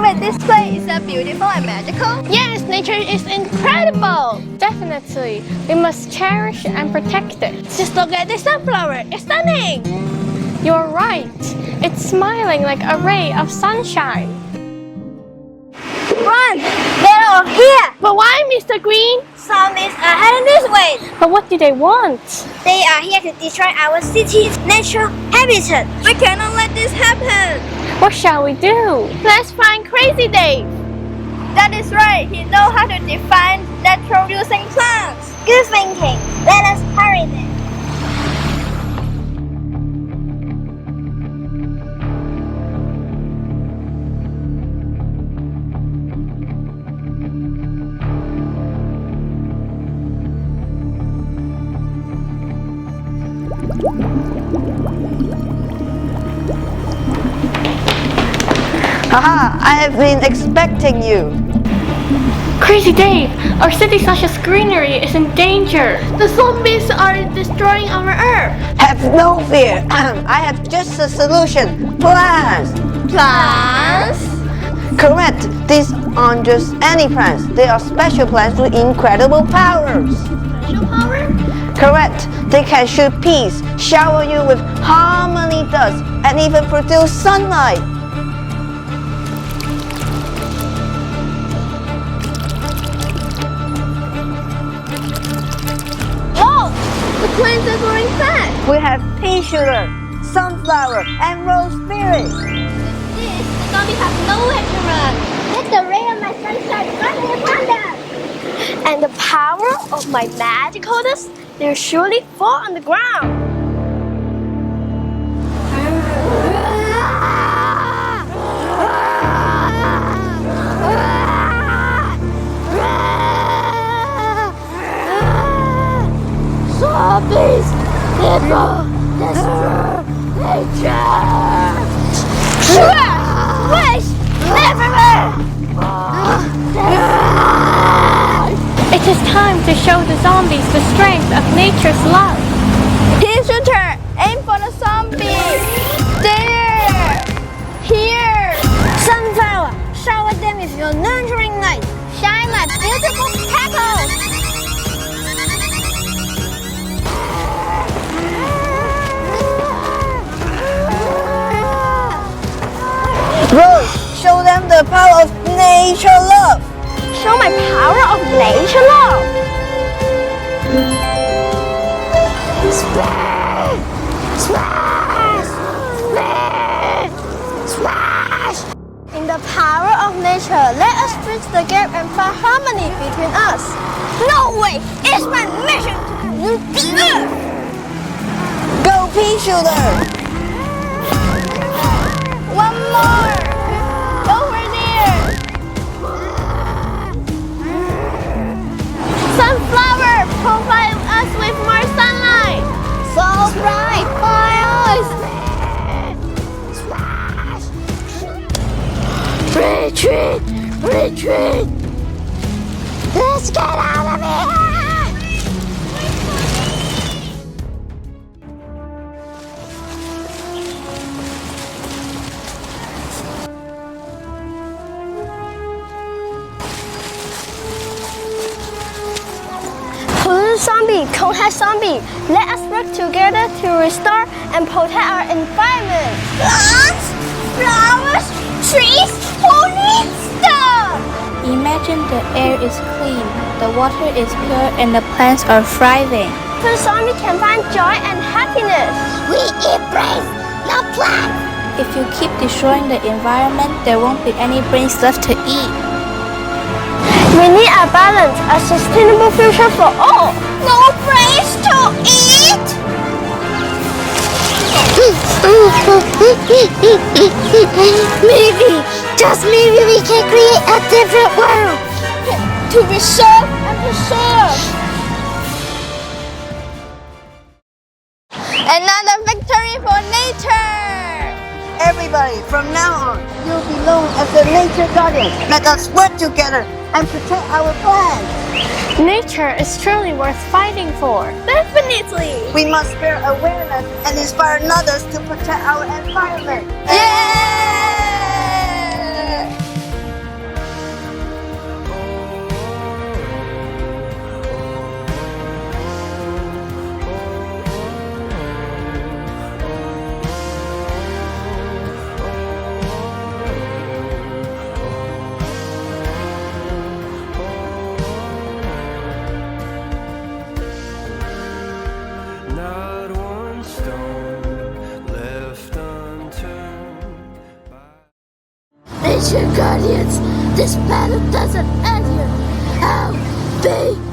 with this place? Is that beautiful and magical? Yes, nature is incredible! Definitely. We must cherish and protect it. Just look at this sunflower. It's stunning! You're right. It's smiling like a ray of sunshine. Run! They're all here! But why, Mr. Green? Zombies are heading this way. But what do they want? They are here to destroy our city's natural habitat. We cannot let this happen. What shall we do? Let's find Crazy Dave. That is right. He knows how to define natural using plants. Good thinking. Let us hurry then. Haha, I have been expecting you. Crazy Dave, our city's luscious greenery is in danger. The zombies are destroying our earth. Have no fear. I have just a solution. Plants. Plants? Correct. These aren't just any plants. They are special plants with incredible powers. Special power? Correct. They can shoot peace, shower you with harmony dust, and even produce sunlight. The plants are growing fast. We have pea shooter, sunflower, and rose spirit. The zombies have nowhere to run. Let the ray of my sunshine shine upon them. And the power of my magical dust, they'll surely fall on the ground. Zombies! People! Destroy nature! Trash! Waste! Everywhere! It is time to show the zombies the strength of nature's love. Pea shooter! Aim for the zombie! There! Here! Sunflower! Shower them with your nurturing light! Shine like beautiful petals! Rose, show them the power of nature love. Show my power of nature love! Splash! Splash! Splash! Splash! In the power of nature, let us bridge the gap and find harmony between us. No way! It's my mission to pollute the earth! Go pea shooter! One more! Over there! Sunflower, provide us with more sunlight! So bright, my eyes! Retreat! Retreat! Let's get out of here! Zombie, conehead zombie, let us work together to restore and protect our environment. Plants, flowers, trees, who needs them? Imagine the air is clean, the water is pure, and the plants are thriving. The zombie can find joy and happiness. We embrace the plants. If you keep destroying the environment, there won't be any brains left to eat. We need a balance, a sustainable future for all. No brains to eat! Maybe, just maybe we can create a different world to reserve and preserve. Another victory for nature! Everybody, from now on, you'll be known as the nature guardians. Let us work together and protect our plants. Nature is truly worth fighting for. Definitely! We must spread awareness and inspire others to protect our environment. Yeah! Nature Guardians, this battle doesn't end here. I'll be